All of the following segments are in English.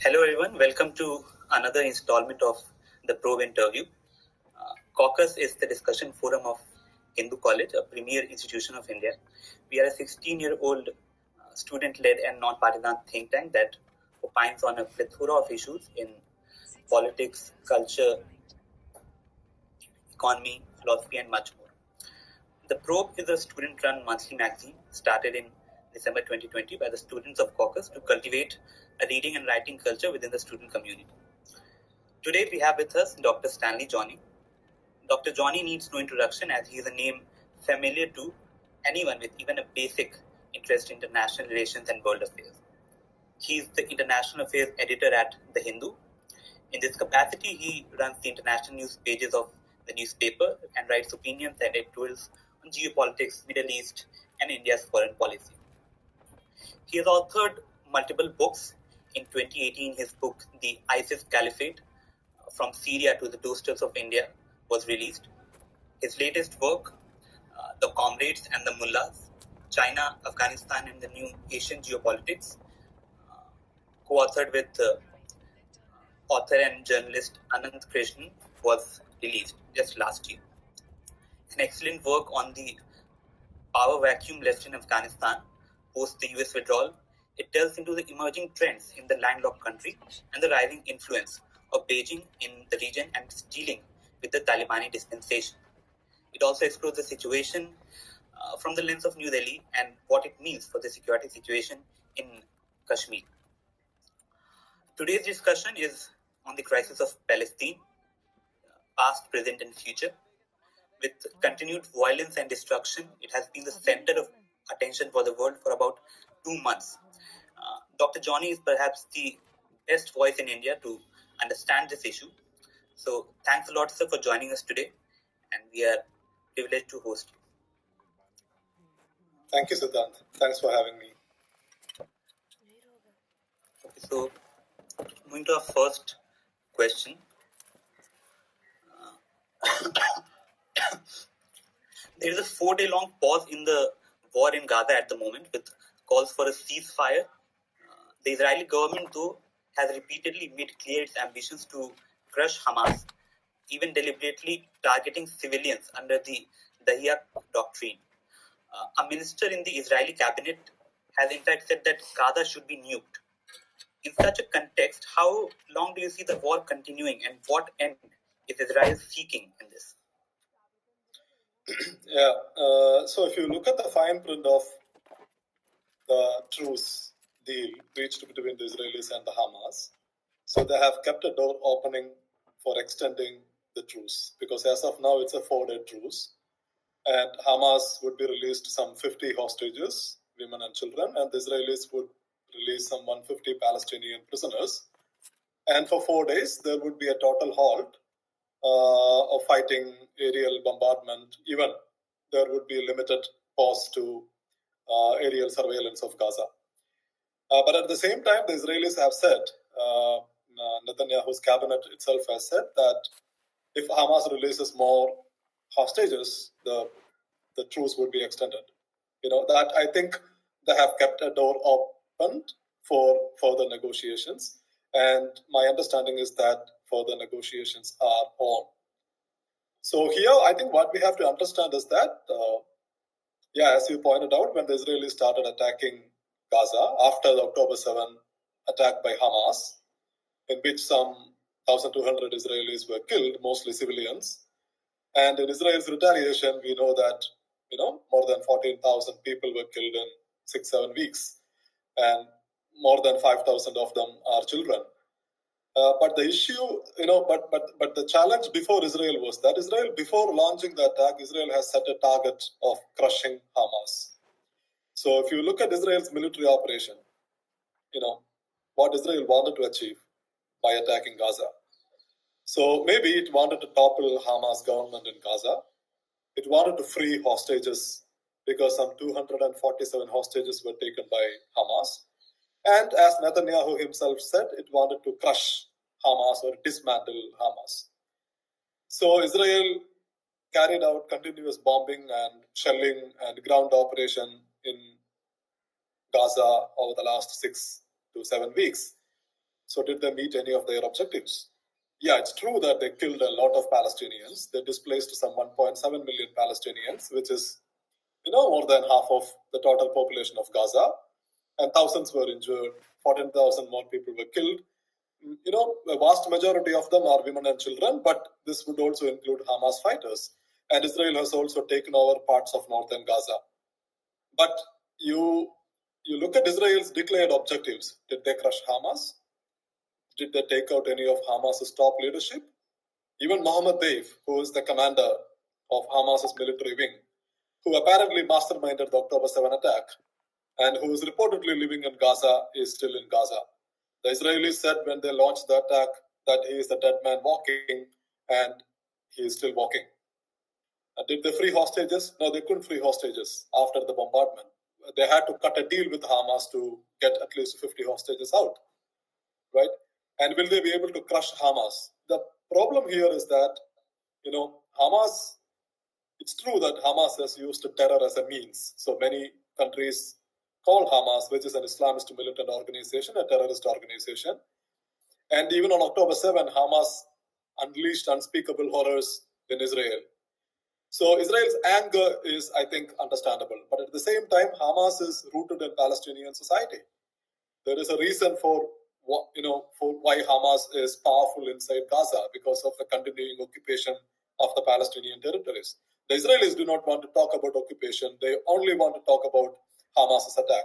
Hello everyone, welcome to another installment of the Probe interview. Caucus is the discussion forum of Hindu College, a premier institution of India. We are a 16-year-old student-led and non-partisan think tank that opines on a plethora of issues in politics, culture, economy, philosophy and much more. The Probe is a student-run monthly magazine started in December 2020 by the students of Caucus to cultivate a reading and writing culture within the student community. Today we have with us Dr. Stanly Johny. Dr. Johny needs no introduction as he is a name familiar to anyone with even a basic interest in international relations and world affairs. He is the international affairs editor at The Hindu. In this capacity, he runs the international news pages of the newspaper and writes opinions and editorials on geopolitics, Middle East, and India's foreign policy. He has authored multiple books. In 2018, his book, The ISIS Caliphate, From Syria to the Doorsteps of India, was released. His latest work, The Comrades and the Mullahs, China, Afghanistan, and the New Asian Geopolitics, co-authored with author and journalist Ananth Krishnan, was released just last year. An excellent work on the power vacuum left in Afghanistan post the US withdrawal. It delves into the emerging trends in the landlocked country and the rising influence of Beijing in the region and its dealing with the Talibani dispensation. It also explores the situation from the lens of New Delhi and what it means for the security situation in Kashmir. Today's discussion is on the crisis of Palestine, past, present, and future. With continued violence and destruction, it has been the center of attention for the world for about 2 months. Dr. Johny is perhaps the best voice in India to understand this issue. So thanks a lot, sir, for joining us today, and we are privileged to host you. Thank you, Siddhant. Thanks for having me. Okay, so moving to our first question. There is a 4-day-long pause in the war in Gaza at the moment with calls for a ceasefire. The Israeli government, though, has repeatedly made clear its ambitions to crush Hamas, even deliberately targeting civilians under the Dahiya doctrine. A minister in the Israeli cabinet has in fact said that Gaza should be nuked. In such a context, how long do you see the war continuing and what end is Israel seeking in this? So if you look at the fine print of the truce deal reached between the Israelis and the Hamas, so they have kept a door opening for extending the truce, because as of now it's a 4-day truce, and Hamas would be released some 50 hostages, women and children, and the Israelis would release some 150 Palestinian prisoners, and for 4 days there would be a total halt of fighting, aerial bombardment. Even there would be a limited pause to aerial surveillance of Gaza. But at the same time, the Israelis have said, Netanyahu's cabinet itself has said that if Hamas releases more hostages, the truce would be extended. That I think they have kept a door open for further negotiations. And my understanding is that further negotiations are on. So here, I think what we have to understand is that, as you pointed out, when the Israelis started attacking Gaza after the October 7 attack by Hamas, in which some 1,200 Israelis were killed, mostly civilians. And in Israel's retaliation, we know that, more than 14,000 people were killed in 6-7 weeks. And more than 5,000 of them are children. But the issue, but the challenge before Israel was that Israel, before launching the attack, Israel has set a target of crushing Hamas. So if you look at Israel's military operation, what Israel wanted to achieve by attacking Gaza. So maybe it wanted to topple Hamas government in Gaza. It wanted to free hostages because some 247 hostages were taken by Hamas. And as Netanyahu himself said, it wanted to crush Hamas or dismantle Hamas. So Israel carried out continuous bombing and shelling and ground operation in Gaza over the last 6 to 7 weeks. So did they meet any of their objectives? Yeah, it's true that they killed a lot of Palestinians. They displaced some 1.7 million Palestinians, which is, more than half of the total population of Gaza. And thousands were injured. 14,000 more people were killed. A vast majority of them are women and children, but this would also include Hamas fighters. And Israel has also taken over parts of northern Gaza. But you look at Israel's declared objectives. Did they crush Hamas? Did they take out any of Hamas's top leadership? Even Mohammed Deif, who is the commander of Hamas's military wing, who apparently masterminded the October 7 attack, and who is reportedly living in Gaza, is still in Gaza. The Israelis said when they launched the attack that he is a dead man walking, and he is still walking. Did they free hostages? No, they couldn't free hostages after the bombardment. They had to cut a deal with Hamas to get at least 50 hostages out, right? And will they be able to crush Hamas? The problem here is that, Hamas, it's true that Hamas has used terror as a means. So many countries call Hamas, which is an Islamist militant organization, a terrorist organization. And even on October 7, Hamas unleashed unspeakable horrors in Israel. So Israel's anger is, I think, understandable. But at the same time, Hamas is rooted in Palestinian society. There is a reason for why Hamas is powerful inside Gaza, because of the continuing occupation of the Palestinian territories. The Israelis do not want to talk about occupation. They only want to talk about Hamas's attack.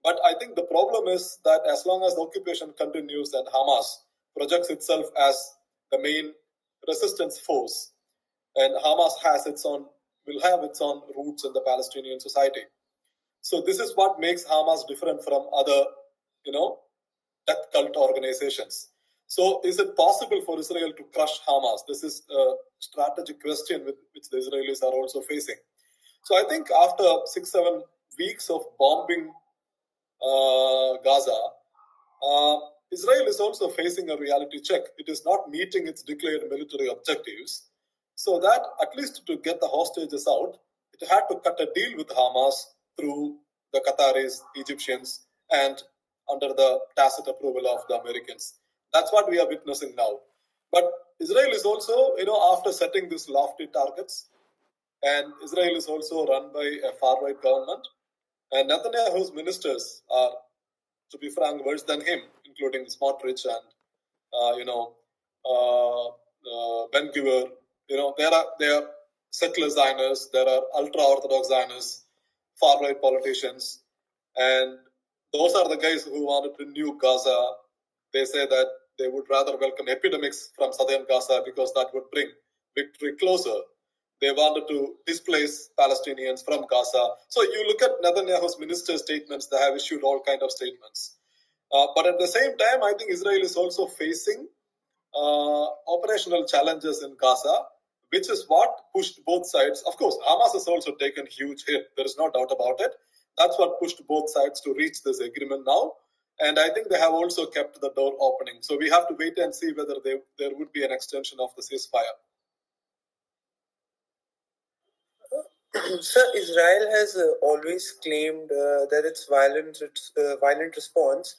But I think the problem is that as long as the occupation continues and Hamas projects itself as the main resistance force, and Hamas will have its own roots in the Palestinian society. So this is what makes Hamas different from other, death cult organizations. So is it possible for Israel to crush Hamas? This is a strategic question which the Israelis are also facing. So I think after 6-7 weeks of bombing Gaza, Israel is also facing a reality check. It is not meeting its declared military objectives. So that, at least to get the hostages out, it had to cut a deal with Hamas through the Qataris, Egyptians, and under the tacit approval of the Americans. That's what we are witnessing now. But Israel is also, after setting these lofty targets, and Israel is also run by a far-right government, and Netanyahu's ministers are, to be frank, worse than him, including Smotrich and, Ben-Gvir. There are secular Zionists, there are ultra-Orthodox Zionists, far-right politicians, and those are the guys who wanted to nuke Gaza. They say that they would rather welcome epidemics from southern Gaza because that would bring victory closer. They wanted to displace Palestinians from Gaza. So you look at Netanyahu's minister statements, they have issued all kinds of statements. But at the same time, I think Israel is also facing operational challenges in Gaza, which is what pushed both sides. Of course, Hamas has also taken a huge hit. There is no doubt about it. That's what pushed both sides to reach this agreement now. And I think they have also kept the door opening. So we have to wait and see whether there would be an extension of the ceasefire. Sir, Israel has always claimed that its violent response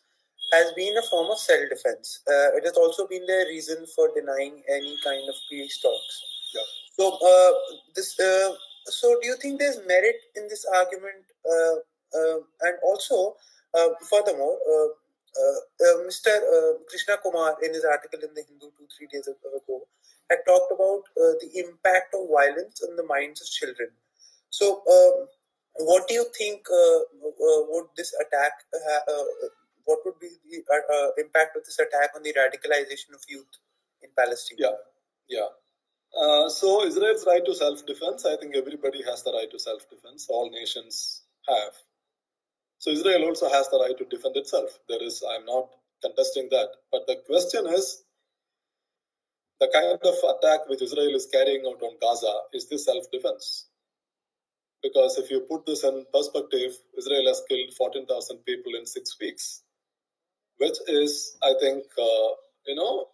has been a form of self-defense. It has also been their reason for denying any kind of peace talks. Yeah. So do you think there's merit in this argument? And also, furthermore, Mr. Krishna Kumar, in his article in the Hindu 2-3 days ago, had talked about the impact of violence on the minds of children. So, what do you think would this attack? What would be the impact of this attack on the radicalization of youth in Palestine? Yeah. So Israel's right to self-defense, I think everybody has the right to self-defense. All nations have. So Israel also has the right to defend itself. I'm not contesting that. But the question is, the kind of attack which Israel is carrying out on Gaza, is this self-defense? Because if you put this in perspective, Israel has killed 14,000 people in 6 weeks, which is, I think,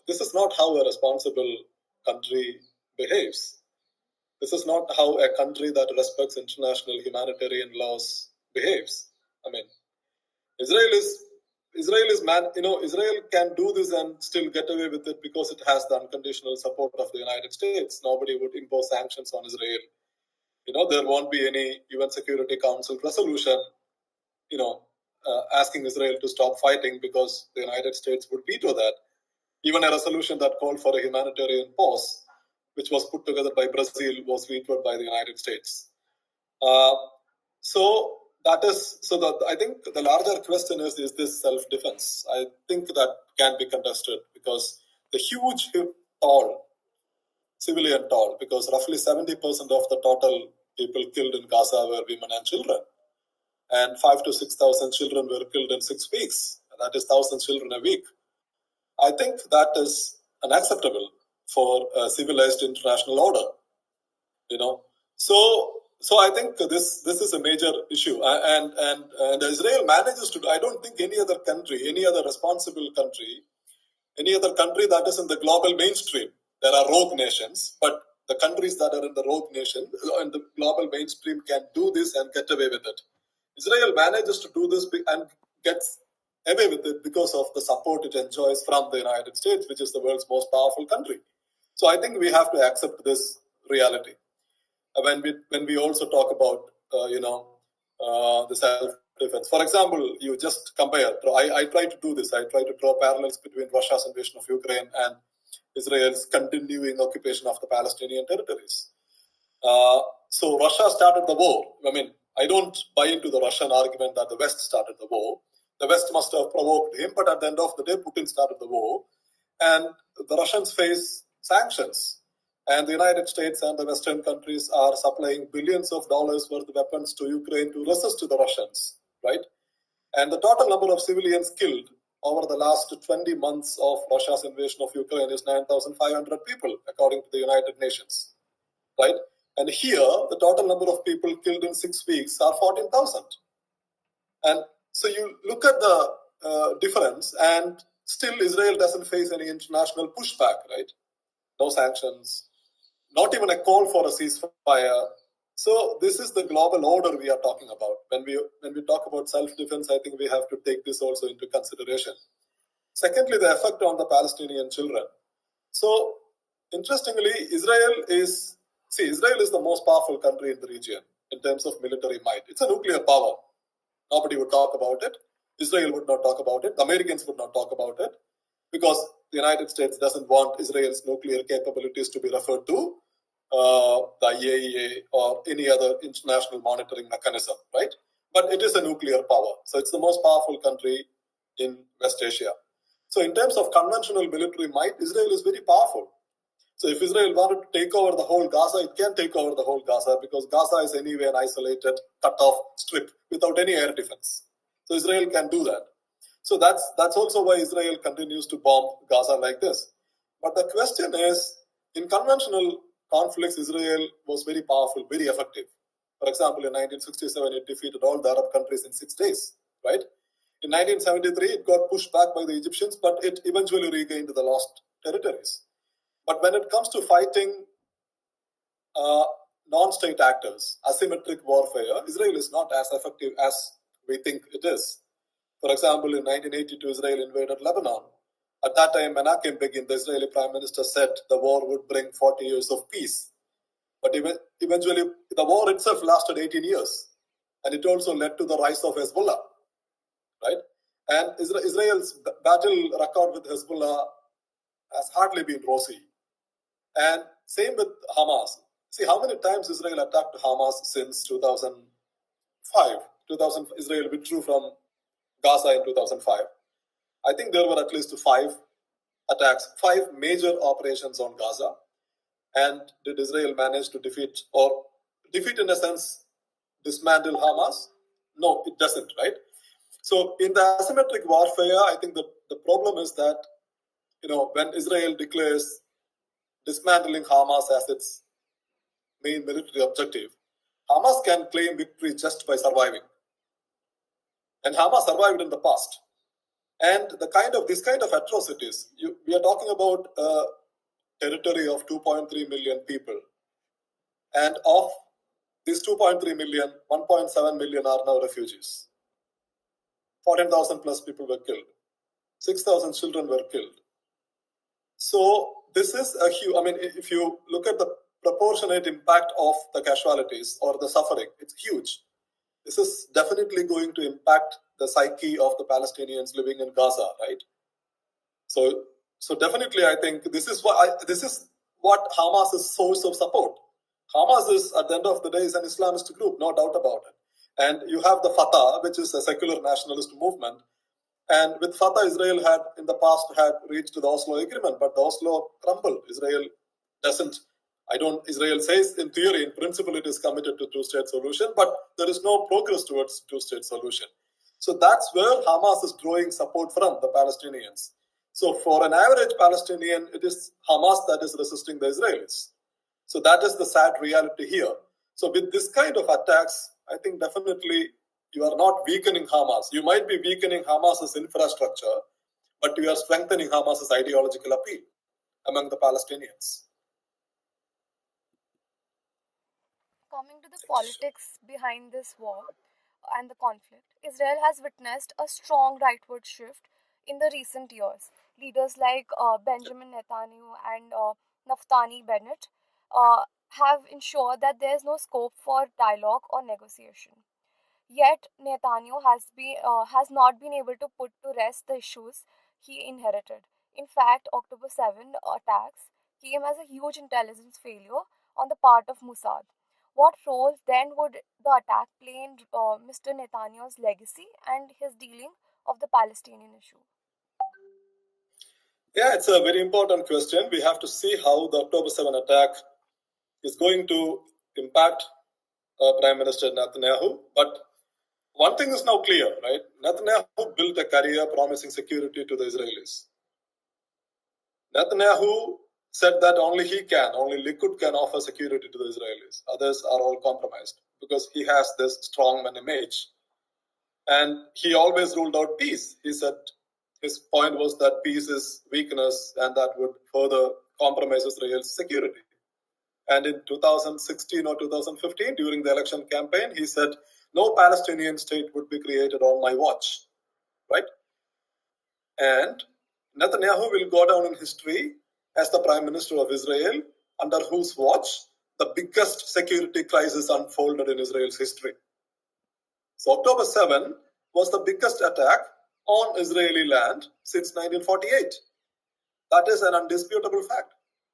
this is not how a responsible country behaves. This is not how a country that respects international humanitarian laws behaves. I mean, Israel is, Israel can do this and still get away with it because it has the unconditional support of the United States. Nobody would impose sanctions on Israel. There won't be any UN Security Council resolution, asking Israel to stop fighting because the United States would veto that. Even a resolution that called for a humanitarian pause, which was put together by Brazil, was vetoed by the United States. I think the larger question is this self-defense? I think that can be contested because the huge civilian toll, because roughly 70% of the total people killed in Gaza were women and children. And 5,000 to 6,000 children were killed in 6 weeks. That is 1,000 children a week. I think that is unacceptable for a civilized international order. So I think this is a major issue, and Israel manages to. I don't think any other country, any other responsible country, any other country that is in the global mainstream. There are rogue nations, but the countries that are in the rogue nation in the global mainstream can do this and get away with it. Israel manages to do this and gets away with it because of the support it enjoys from the United States, which is the world's most powerful country. So I think we have to accept this reality. When we also talk about the self-defense. For example, you just compare. I try to do this. I try to draw parallels between Russia's invasion of Ukraine and Israel's continuing occupation of the Palestinian territories. So Russia started the war. I don't buy into the Russian argument that the West started the war. The West must have provoked him, but at the end of the day, Putin started the war. And the Russians face sanctions. And the United States and the Western countries are supplying billions of dollars worth of weapons to Ukraine to resist the Russians, right? And the total number of civilians killed over the last 20 months of Russia's invasion of Ukraine is 9,500 people, according to the United Nations, right? And here, the total number of people killed in 6 weeks are 14,000. And so you look at the difference, and still Israel doesn't face any international pushback, right? No sanctions. Not even a call for a ceasefire. So this is the global order we are talking about. When we talk about self-defense, I think we have to take this also into consideration. Secondly, the effect on the Palestinian children. So interestingly, Israel is the most powerful country in the region in terms of military might. It's a nuclear power. Nobody would talk about it. Israel would not talk about it. The Americans would not talk about it because the United States doesn't want Israel's nuclear capabilities to be referred to the IAEA or any other international monitoring mechanism, right? But it is a nuclear power. So it's the most powerful country in West Asia. So in terms of conventional military might, Israel is very powerful. So if Israel wanted to take over the whole Gaza, it can take over the whole Gaza because Gaza is anyway an isolated, cut-off strip without any air defense. So Israel can do that. So that's also why Israel continues to bomb Gaza like this. But the question is, in conventional conflicts, Israel was very powerful, very effective. For example, in 1967, it defeated all the Arab countries in 6 days, right? In 1973, it got pushed back by the Egyptians, but it eventually regained the lost territories. But when it comes to fighting non-state actors, asymmetric warfare, Israel is not as effective as we think it is. For example, in 1982, Israel invaded Lebanon. At that time, Menachem Begin, the Israeli prime minister, said the war would bring 40 years of peace. But eventually, the war itself lasted 18 years. And it also led to the rise of Hezbollah, right? And Israel's battle record with Hezbollah has hardly been rosy. And same with Hamas. See how many times Israel attacked Hamas since 2005. Israel withdrew from Gaza in 2005. I think there were at least 5 attacks, 5 major operations on Gaza. And did Israel manage to defeat in a sense, dismantle Hamas? No, it doesn't, right? So in the asymmetric warfare, I think the problem is that, when Israel declares dismantling Hamas as its main military objective, Hamas can claim victory just by surviving. And Hamas survived in the past. And these kind of atrocities, we are talking about a territory of 2.3 million people. And of these 2.3 million, 1.7 million are now refugees. 14,000 plus people were killed. 6,000 children were killed. So this is a huge, I mean, if you look at the proportionate impact of the casualties or the suffering, it's huge. This is definitely going to impact the psyche of the Palestinians living in Gaza, right? So definitely, I think this is what Hamas's source of support. Hamas is, at the end of the day, is an Islamist group, no doubt about it. And you have the Fatah, which is a secular nationalist movement. And with Fatah, Israel had in the past had reached the Oslo agreement, but the Oslo crumbled. Israel says in theory, in principle, it is committed to two-state solution, but there is no progress towards two-state solution. So that's where Hamas is drawing support from, the Palestinians. So for an average Palestinian, it is Hamas that is resisting the Israelis. So that is the sad reality here. So with this kind of attacks, I think definitely you are not weakening Hamas. You might be weakening Hamas's infrastructure, but you are strengthening Hamas's ideological appeal among the Palestinians. Coming to the politics behind this war and the conflict, Israel has witnessed a strong rightward shift in the recent years. Leaders like Benjamin Netanyahu and Naftali Bennett have ensured that there is no scope for dialogue or negotiation. Yet Netanyahu has not been able to put to rest the issues he inherited. In fact, October 7 attacks came as a huge intelligence failure on the part of Mossad. What role then would the attack play in Mr. Netanyahu's legacy and his dealing of the Palestinian issue? Yeah, it's a very important question. We have to see how the October 7 attack is going to impact Prime Minister Netanyahu. But one thing is now clear, right? Netanyahu built a career promising security to the Israelis. Netanyahu said that only Likud can offer security to the Israelis. Others are all compromised because he has this strongman image. And he always ruled out peace. He said his point was that peace is weakness and that would further compromise Israel's security. And in 2016 or 2015, during the election campaign, he said, no Palestinian state would be created on my watch, right? And Netanyahu will go down in history as the Prime Minister of Israel, under whose watch the biggest security crisis unfolded in Israel's history. So October 7 was the biggest attack on Israeli land since 1948. That is an undisputable fact,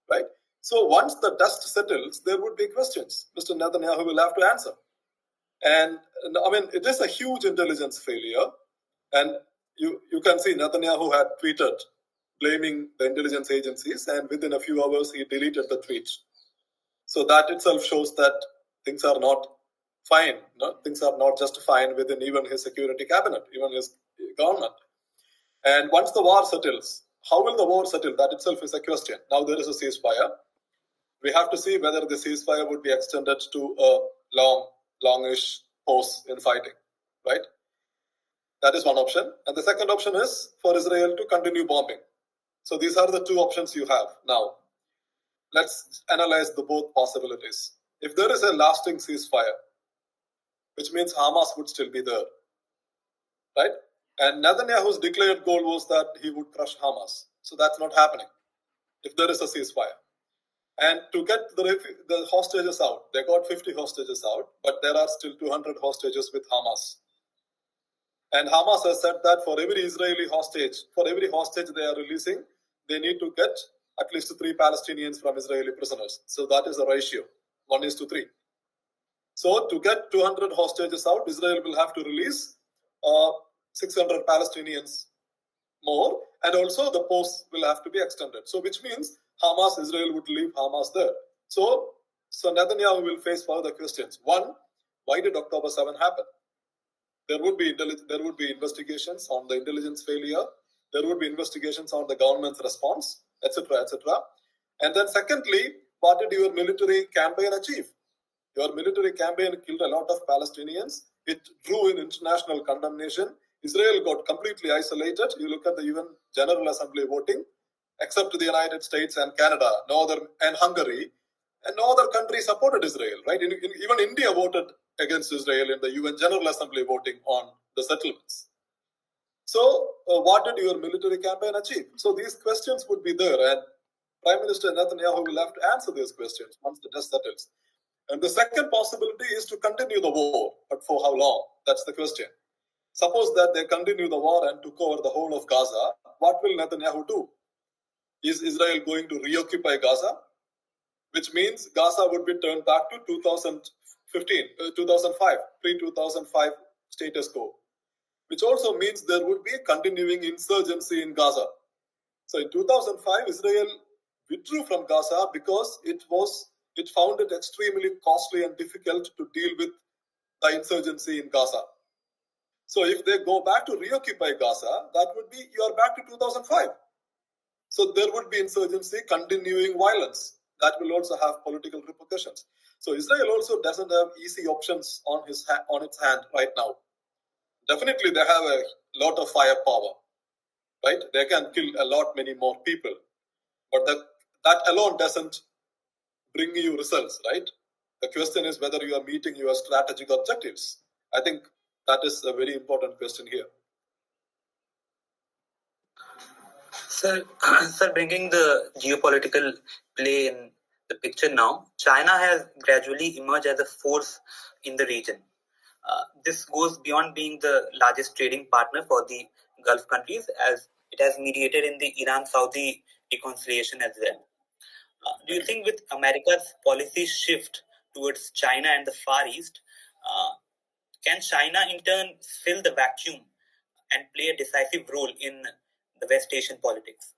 right? So once the dust settles, there would be questions. Mr. Netanyahu will have to answer. And I mean, it is a huge intelligence failure. And you can see Netanyahu had tweeted blaming the intelligence agencies, and within a few hours, he deleted the tweet. So that itself shows that things are not fine. No? Things are not just fine within even his security cabinet, even his government. And once the war settles, how will the war settle? That itself is a question. Now there is a ceasefire. We have to see whether the ceasefire would be extended to a longish pause in fighting, right? That is one option. And the second option is for Israel to continue bombing. So these are the two options you have. Now, let's analyze the both possibilities. If there is a lasting ceasefire, which means Hamas would still be there, right? And Netanyahu's declared goal was that he would crush Hamas. So that's not happening if there is a ceasefire. And to get the hostages out, they got 50 hostages out, but there are still 200 hostages with Hamas. And Hamas has said that for every Israeli hostage, they are releasing, they need to get at least 3 Palestinians from Israeli prisoners. So that is the ratio, 1:3. So to get 200 hostages out, Israel will have to release 600 Palestinians more, and also the pause will have to be extended. So which means Israel would leave Hamas there. So Netanyahu will face further questions. One, why did October 7 happen? There would be investigations on the intelligence failure. There would be investigations on the government's response, etc., etc. And then secondly, what did your military campaign achieve? Your military campaign killed a lot of Palestinians. It drew in international condemnation. Israel got completely isolated. You look at the UN General Assembly voting, except the United States and Canada, and Hungary, and no other country supported Israel, right? Even India voted against Israel in the UN General Assembly voting on the settlements. So what did your military campaign achieve? So these questions would be there, and Prime Minister Netanyahu will have to answer these questions once the dust settles. And the second possibility is to continue the war, but for how long? That's the question. Suppose that they continue the war and took over the whole of Gaza, what will Netanyahu do? Is Israel going to reoccupy Gaza? Which means Gaza would be turned back to 2005, pre-2005 status quo. Which also means there would be a continuing insurgency in Gaza. So in 2005, Israel withdrew from Gaza because it found it extremely costly and difficult to deal with the insurgency in Gaza. So if they go back to reoccupy Gaza, that would be you are back to 2005. So there would be insurgency, continuing violence. That will also have political repercussions. So Israel also doesn't have easy options on its hand right now. Definitely they have a lot of firepower, right? They can kill many more people. But that alone doesn't bring you results, right? The question is whether you are meeting your strategic objectives. I think that is a very important question here. Sir, bringing the geopolitical play in the picture now, China has gradually emerged as a force in the region. This goes beyond being the largest trading partner for the Gulf countries, as it has mediated in the Iran-Saudi reconciliation as well. Do you think with America's policy shift towards China and the Far East, can China in turn fill the vacuum and play a decisive role in the West Asian politics?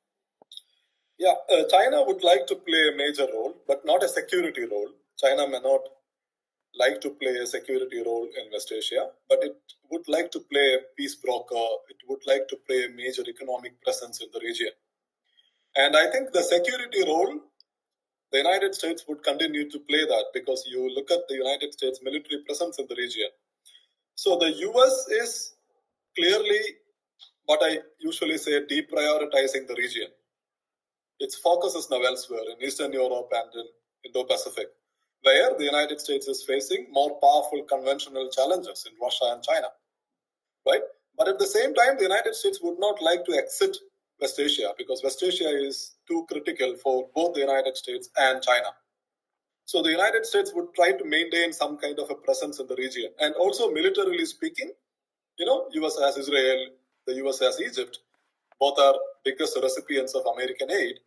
Yeah, China would like to play a major role, but not a security role. China may not like to play a security role in West Asia, but it would like to play a peace broker. It would like to play a major economic presence in the region. And I think the security role, the United States would continue to play that, because you look at the United States military presence in the region. So the US is clearly what I usually say deprioritizing the region. Its focus is now elsewhere in Eastern Europe and in Indo-Pacific, where the United States is facing more powerful conventional challenges in Russia and China, right? But at the same time, the United States would not like to exit West Asia, because West Asia is too critical for both the United States and China. So the United States would try to maintain some kind of a presence in the region. And also militarily speaking, US has Israel, the US has Egypt. Both are biggest recipients of American aid.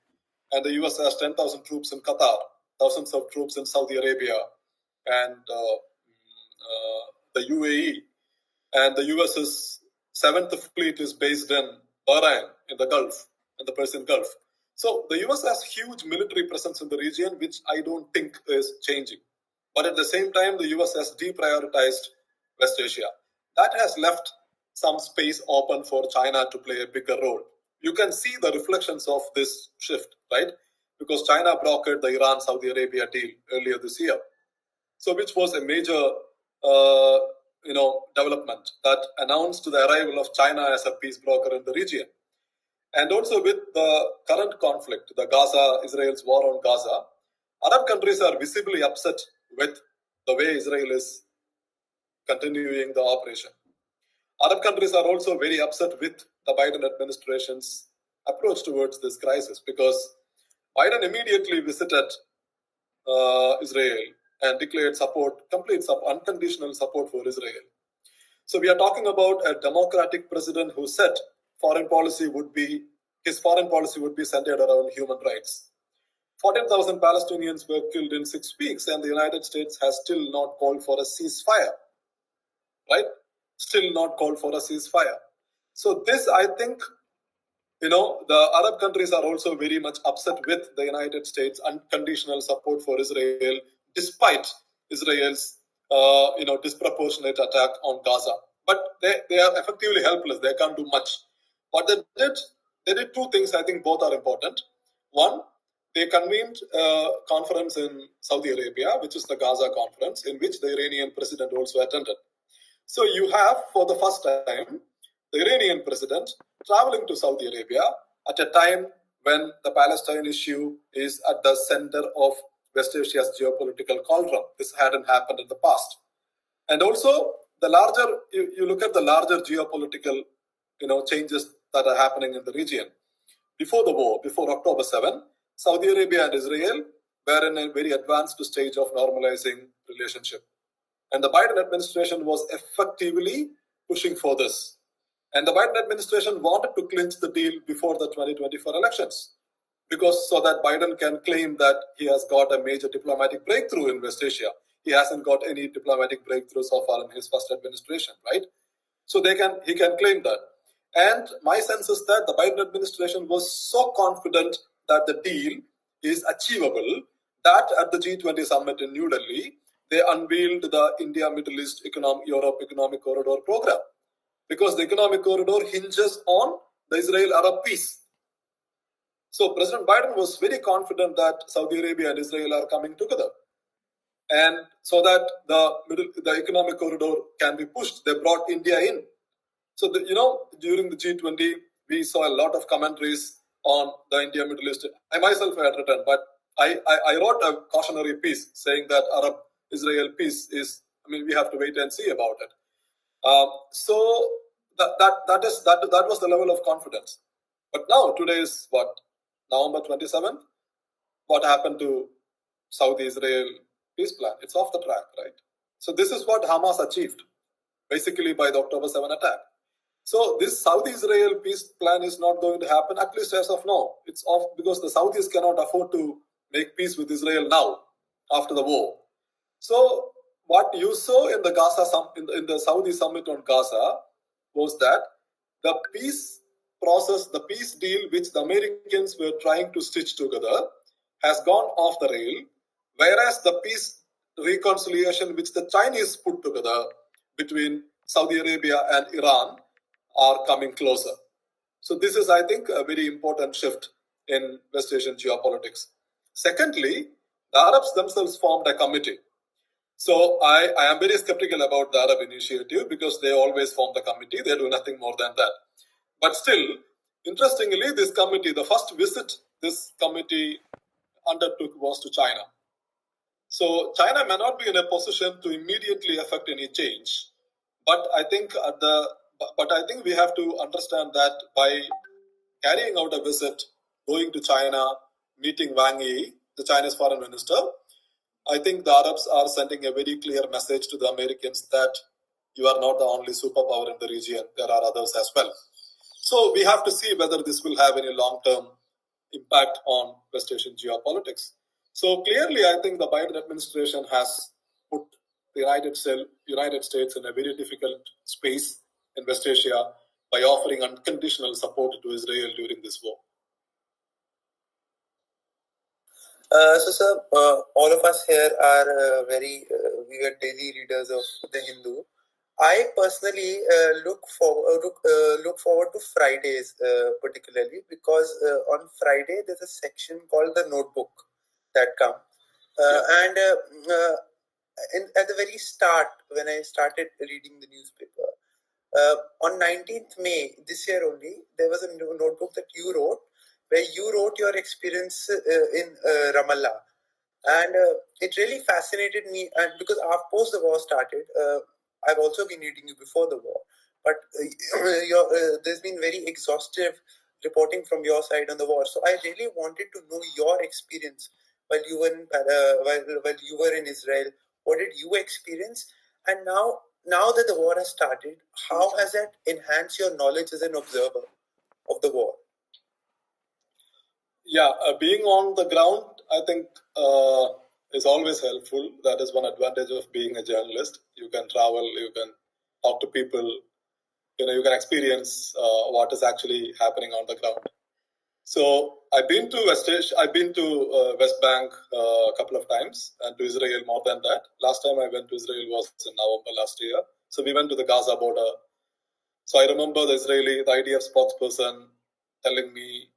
And the US has 10,000 troops in Qatar, thousands of troops in Saudi Arabia, and the UAE. And the US's 7th Fleet is based in Bahrain, in the Gulf, in the Persian Gulf. So the US has huge military presence in the region, which I don't think is changing. But at the same time, the US has deprioritized West Asia. That has left some space open for China to play a bigger role. You can see the reflections of this shift, right? Because China brokered the Iran-Saudi Arabia deal earlier this year. So which was a major development that announced the arrival of China as a peace broker in the region. And also with the current conflict, the Israel's war on Gaza, Arab countries are visibly upset with the way Israel is continuing the operation. Arab countries are also very upset with the Biden administration's approach towards this crisis, because Biden immediately visited Israel and declared unconditional support for Israel. So we are talking about a democratic president who said his foreign policy would be centered around human rights. 14,000 Palestinians were killed in 6 weeks, and the United States has still not called for a ceasefire, right? Still not called for a ceasefire. So this, I think, the Arab countries are also very much upset with the United States' unconditional support for Israel, despite Israel's disproportionate attack on Gaza. But they are effectively helpless. They can't do much. What they did 2 things. I think both are important. One, they convened a conference in Saudi Arabia, which is the Gaza conference, in which the Iranian president also attended. So you have, for the first time, the Iranian president traveling to Saudi Arabia at a time when the Palestine issue is at the center of West Asia's geopolitical cauldron. This hadn't happened in the past. And also, you look at the larger geopolitical changes that are happening in the region. Before the war, before October 7, Saudi Arabia and Israel were in a very advanced stage of normalizing relationship. And the Biden administration was effectively pushing for this. And the Biden administration wanted to clinch the deal before the 2024 elections, because so that Biden can claim that he has got a major diplomatic breakthrough in West Asia. He hasn't got any diplomatic breakthrough so far in his first administration, right? So he can claim that. And my sense is that the Biden administration was so confident that the deal is achievable that at the G20 summit in New Delhi, they unveiled the India, Middle East, Europe Economic Corridor program. Because the economic corridor hinges on the Israel-Arab peace. So President Biden was very confident that Saudi Arabia and Israel are coming together. And so that the economic corridor can be pushed, they brought India in. So, during the G20, we saw a lot of commentaries on the India, Middle East. I myself had written, but I wrote a cautionary piece saying that Arab-Israel peace we have to wait and see about it. So that was the level of confidence. But now, today is what? November 27th? What happened to Saudi-Israel peace plan? It's off the track, right? So this is what Hamas achieved, basically by the October 7 attack. So this Saudi-Israel peace plan is not going to happen, at least as of now. It's off because the Saudis cannot afford to make peace with Israel now, after the war. So what you saw in the in the Saudi summit on Gaza was that the peace process, the peace deal which the Americans were trying to stitch together has gone off the rail, whereas the peace reconciliation which the Chinese put together between Saudi Arabia and Iran are coming closer. So this is, I think, a very important shift in West Asian geopolitics. Secondly, the Arabs themselves formed a committee. So I am very skeptical about the Arab initiative because they always form the committee. They do nothing more than that. But still, interestingly, this committee, the first visit this committee undertook was to China. So China may not be in a position to immediately affect any change, but I think we have to understand that by carrying out a visit, going to China, meeting Wang Yi, the Chinese foreign minister, I think the Arabs are sending a very clear message to the Americans that you are not the only superpower in the region. There are others as well. So we have to see whether this will have any long-term impact on West Asian geopolitics. So clearly, I think the Biden administration has put the United States in a very difficult space in West Asia by offering unconditional support to Israel during this war. Sir, all of us here are we are daily readers of the Hindu. I personally look forward to Fridays particularly because on Friday there's a section called the Notebook that comes. At the very start, when I started reading the newspaper, on 19th May this year only, there was a notebook that you wrote, where you wrote your experience in Ramallah. And it really fascinated me, and because post the war started, I've also been reading you before the war, but there's been very exhaustive reporting from your side on the war. So I really wanted to know your experience while you were in Israel. What did you experience? And now that the war has started, how has that enhanced your knowledge as an observer of the war? Yeah, being on the ground, I think, is always helpful. That is one advantage of being a journalist. You can travel, you can talk to people, you can experience what is actually happening on the ground. So I've been to West Bank a couple of times, and to Israel more than that. Last time I went to Israel was in November last year. So we went to the Gaza border. So I remember the IDF spokesperson telling me,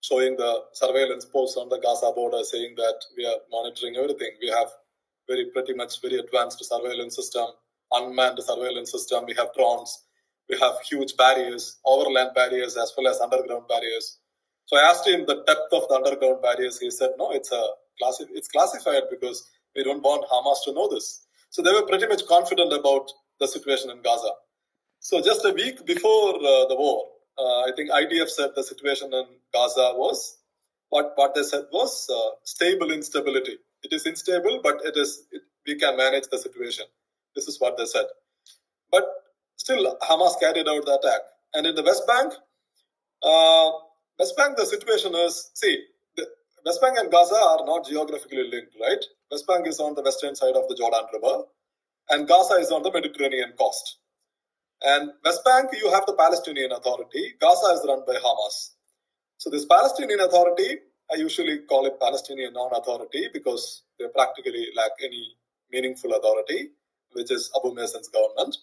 showing the surveillance posts on the Gaza border, saying that we are monitoring everything. We have pretty much very advanced surveillance system, unmanned surveillance system. We have drones. We have huge barriers, overland barriers as well as underground barriers. So I asked him the depth of the underground barriers. He said, no, it's classified because we don't want Hamas to know this. So they were pretty much confident about the situation in Gaza. So just a week before the war, I think IDF said the situation in Gaza was, what they said was stable instability. It is unstable, but we can manage the situation. This is what they said. But still, Hamas carried out the attack. And in the West Bank, the situation is, the West Bank and Gaza are not geographically linked, right? West Bank is on the western side of the Jordan River, and Gaza is on the Mediterranean coast. And West Bank, you have the Palestinian Authority. Gaza is run by Hamas. So this Palestinian Authority, I usually call it Palestinian non-authority because they practically lack any meaningful authority, which is Abu Mazen's government.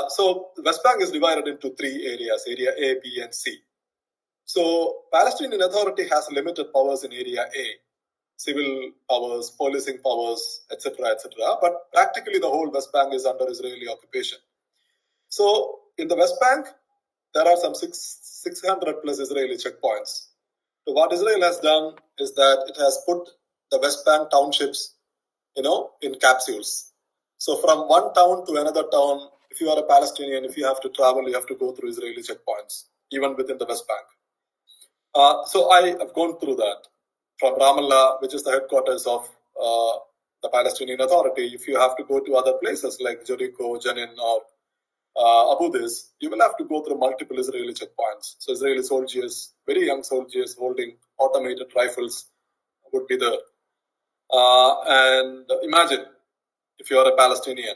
So the West Bank is divided into three areas, area A, B, and C. So Palestinian Authority has limited powers in area A, civil powers, policing powers, etc., etc. But practically the whole West Bank is under Israeli occupation. So in the West Bank, there are some 600 plus Israeli checkpoints. So what Israel has done is that it has put the West Bank townships, in capsules. So from one town to another town, if you are a Palestinian, if you have to travel, you have to go through Israeli checkpoints, even within the West Bank. So I have gone through that. From Ramallah, which is the headquarters of the Palestinian Authority, if you have to go to other places like Jericho, Jenin, or Abu Dis, you will have to go through multiple Israeli checkpoints. So Israeli soldiers, very young soldiers holding automated rifles would be there. And imagine if you are a Palestinian,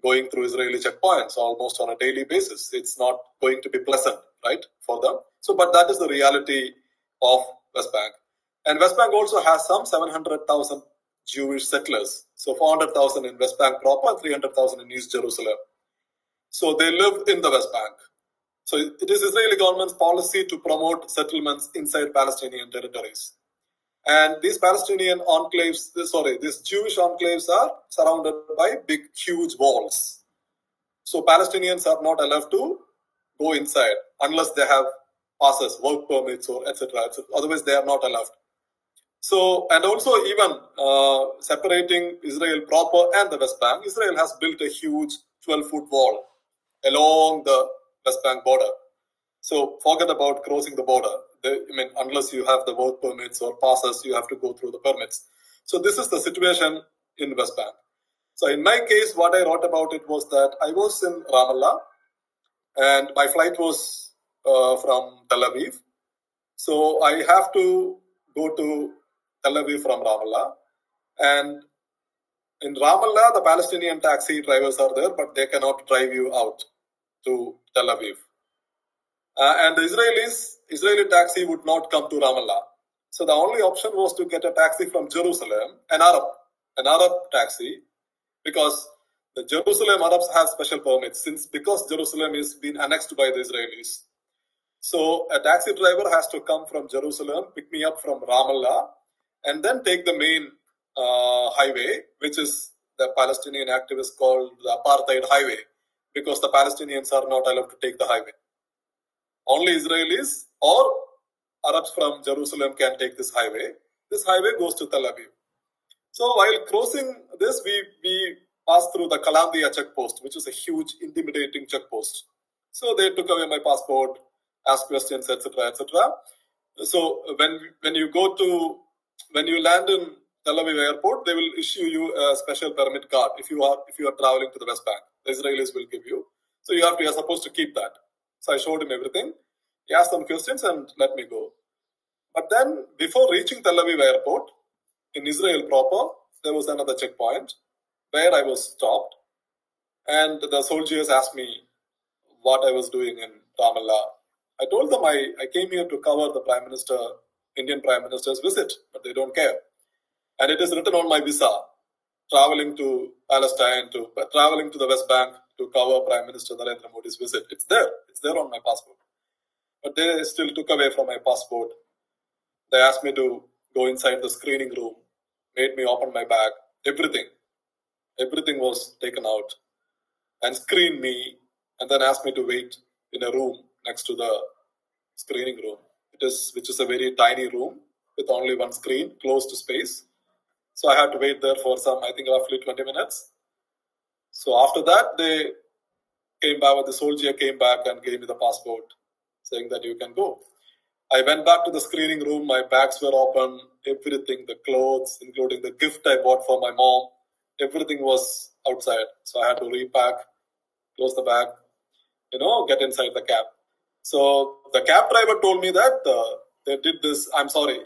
going through Israeli checkpoints almost on a daily basis. It's not going to be pleasant, right, for them. So, but that is the reality of West Bank. And West Bank also has some 700,000 Jewish settlers. So 400,000 in West Bank proper and 300,000 in East Jerusalem. So they live in the West Bank. So it is Israeli government's policy to promote settlements inside Palestinian territories. And these Palestinian enclaves, these Jewish enclaves are surrounded by big, huge walls. So Palestinians are not allowed to go inside unless they have passes, work permits, or etc. Otherwise, they are not allowed. So, and also even separating Israel proper and the West Bank, Israel has built a huge 12-foot wall along the West Bank border. So forget about crossing the border. Unless you have the work permits or passes, you have to go through the permits. So this is the situation in West Bank. So in my case, what I wrote about it was that I was in Ramallah and my flight was from Tel Aviv. So I have to go to Tel Aviv from Ramallah. And in Ramallah, the Palestinian taxi drivers are there, but they cannot drive you out to Tel Aviv. And the Israeli taxi would not come to Ramallah. So the only option was to get a taxi from Jerusalem, an Arab taxi, because the Jerusalem Arabs have special permits because Jerusalem is being annexed by the Israelis. So a taxi driver has to come from Jerusalem, pick me up from Ramallah, and then take the main highway, which is the Palestinian activists called the Apartheid Highway, because the Palestinians are not allowed to take the highway. Only Israelis or Arabs from Jerusalem can take this highway. This highway goes to Tel Aviv. So while crossing this, we passed through the Kalandia checkpost, which is a huge, intimidating checkpost. So they took away my passport, asked questions, etc., etc. So when you land in Tel Aviv airport, they will issue you a special permit card if you are traveling to the West Bank. The Israelis will give you. So you are supposed to keep that. So I showed him everything. He asked some questions and let me go. But then before reaching Tel Aviv airport, in Israel proper, there was another checkpoint where I was stopped. And the soldiers asked me what I was doing in Ramallah. I told them I came here to cover the Indian Prime Minister's visit, but they don't care. And it is written on my visa, traveling to Palestine, traveling to the West Bank to cover Prime Minister Narendra Modi's visit. It's there on my passport. But they still took away from my passport. They asked me to go inside the screening room, made me open my bag, everything was taken out and screened me, and then asked me to wait in a room next to the screening room, which is a very tiny room with only one screen, closed space. So I had to wait there for roughly 20 minutes. So after that, they came back, the soldier came back and gave me the passport, saying that you can go. I went back to the screening room, my bags were open, everything, the clothes, including the gift I bought for my mom, everything was outside. So I had to repack, close the bag, get inside the cab. So the cab driver told me that they did this, I'm sorry,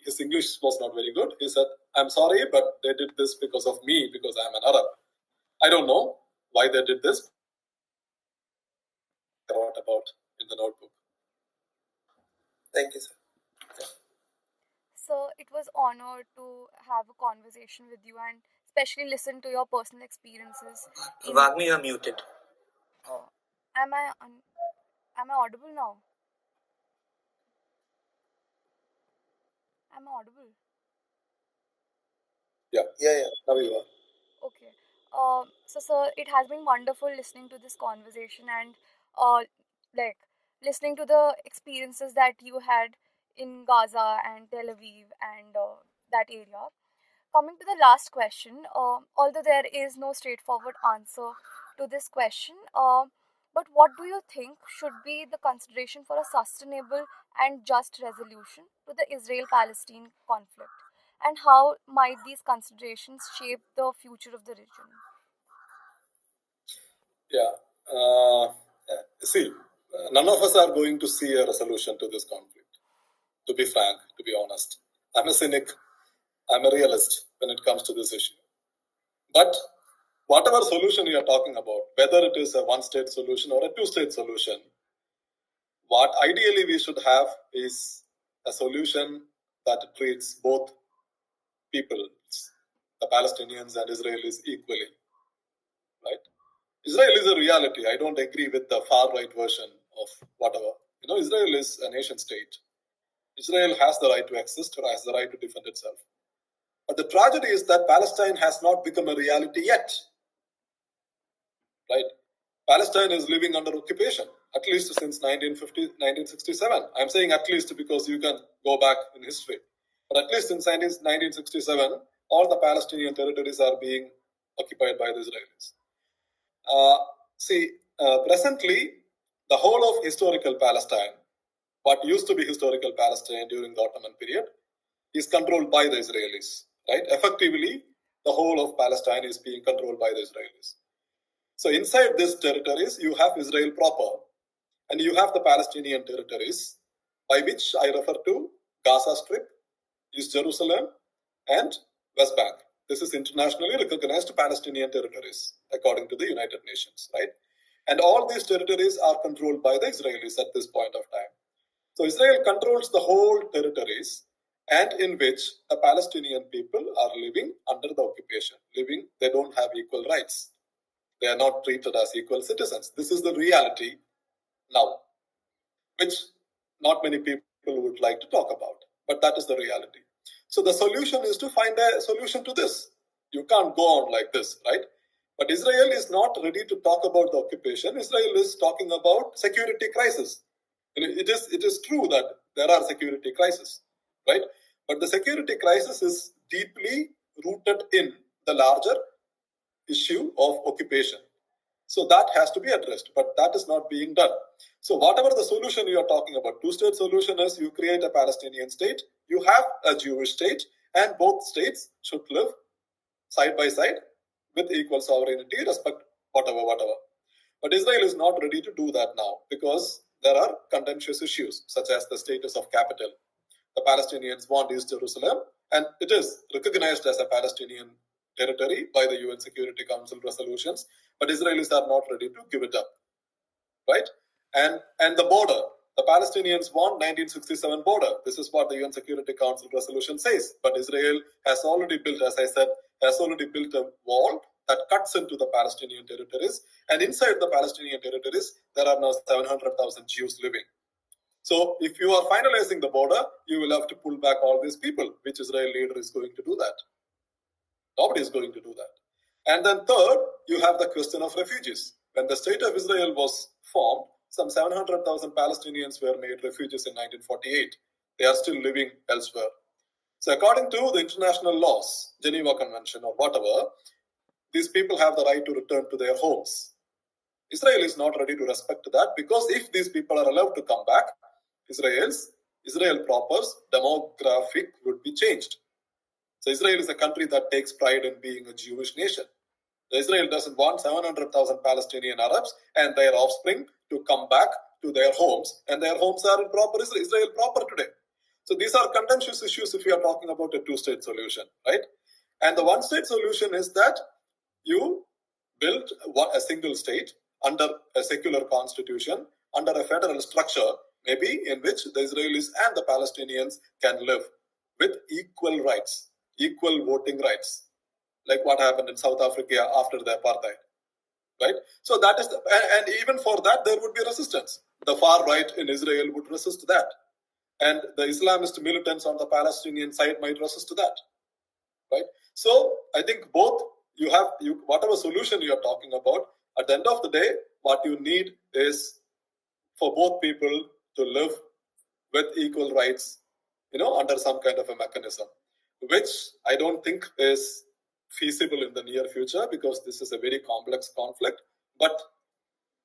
his English was not very good. He said, I'm sorry, but they did this because of me, because I'm an Arab. I don't know why they did this. I wrote about in the notebook. Thank you, sir. So it was honored to have a conversation with you and especially listen to your personal experiences. Wagner, you're muted. Am I audible now? Am I audible? Yeah. Now you are. Okay. So, sir, it has been wonderful listening to this conversation and listening to the experiences that you had in Gaza and Tel Aviv and that area. Coming to the last question, although there is no straightforward answer to this question, but what do you think should be the consideration for a sustainable and just resolution to the Israel-Palestine conflict? And how might these considerations shape the future of the region? Yeah. See, none of us are going to see a resolution to this conflict. To be frank, to be honest. I'm a cynic. I'm a realist when it comes to this issue. But whatever solution we are talking about, whether it is a one-state solution or a two-state solution, what ideally we should have is a solution that treats both peoples, the Palestinians and Israelis, equally. Right? Israel is a reality. I don't agree with the far-right version of whatever. Israel is a nation state. Israel has the right to exist or has the right to defend itself. But the tragedy is that Palestine has not become a reality yet. Right? Palestine is living under occupation, at least since 1967. I'm saying at least because you can go back in history. But at least since 1967, all the Palestinian territories are being occupied by the Israelis. Presently, the whole of historical Palestine, what used to be historical Palestine during the Ottoman period, is controlled by the Israelis. Right? Effectively, the whole of Palestine is being controlled by the Israelis. So inside these territories, you have Israel proper, and you have the Palestinian territories, by which I refer to Gaza Strip, East Jerusalem, and West Bank. This is internationally recognized Palestinian territories, according to the United Nations, right? And all these territories are controlled by the Israelis at this point of time. So Israel controls the whole territories, and in which the Palestinian people are living under the occupation. They don't have equal rights. They are not treated as equal citizens. This is the reality now, which not many people would like to talk about, but that is the reality. So the solution is to find a solution to this. You can't go on like this, right? But Israel is not ready to talk about the occupation. Israel is talking about security crisis. It is true that there are security crises, right? But the security crisis is deeply rooted in the larger issue of occupation. So that has to be addressed, but that is not being done. So whatever the solution you are talking about, two-state solution is you create a Palestinian state, you have a Jewish state, and both states should live side by side with equal sovereignty, respect whatever. But Israel is not ready to do that now because there are contentious issues such as the status of capital. The Palestinians want East Jerusalem, and it is recognized as a Palestinian territory by the UN Security Council resolutions, but Israelis are not ready to give it up, right? And the border, the Palestinians want 1967 border. This is what the UN Security Council resolution says, but Israel has already built, as I said, a wall that cuts into the Palestinian territories, and inside the Palestinian territories, there are now 700,000 Jews living. So if you are finalizing the border, you will have to pull back all these people. Which Israel leader is going to do that? Nobody is going to do that. And then third, you have the question of refugees. When the state of Israel was formed, some 700,000 Palestinians were made refugees in 1948. They are still living elsewhere. So according to the international laws, Geneva Convention or whatever, these people have the right to return to their homes. Israel is not ready to respect that, because if these people are allowed to come back, Israel proper's demographic would be changed. So Israel is a country that takes pride in being a Jewish nation. Israel doesn't want 700,000 Palestinian Arabs and their offspring to come back to their homes, and their homes are in proper Israel proper today. So these are contentious issues if we are talking about a two-state solution, right? And the one-state solution is that you build a single state under a secular constitution, under a federal structure, maybe in which the Israelis and the Palestinians can live with equal rights, equal voting rights, like what happened in South Africa after the apartheid, right? So that is, and even for that there would be resistance. The far right in Israel would resist that, and the Islamist militants on the Palestinian side might resist that, right? So I think both whatever solution you are talking about, at the end of the day, what you need is for both people to live with equal rights, under some kind of a mechanism, which I don't think is feasible in the near future, because this is a very complex conflict. But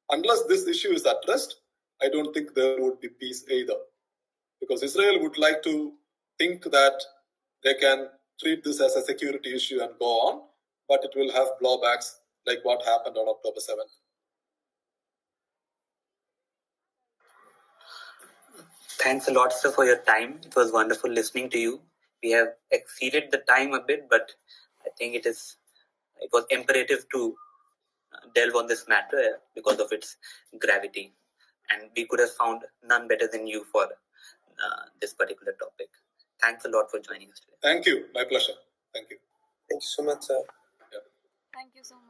unless this issue is addressed, I don't think there would be peace either, because Israel would like to think that they can treat this as a security issue and go on, but it will have blowbacks like what happened on October 7th. Thanks a lot, sir, for your time. It was wonderful listening to you. We have exceeded the time a bit, but I think it was imperative to delve on this matter because of its gravity. And we could have found none better than you for this particular topic. Thanks a lot for joining us today. Thank you. My pleasure. Thank you. Thank you so much, sir. Thank you so much.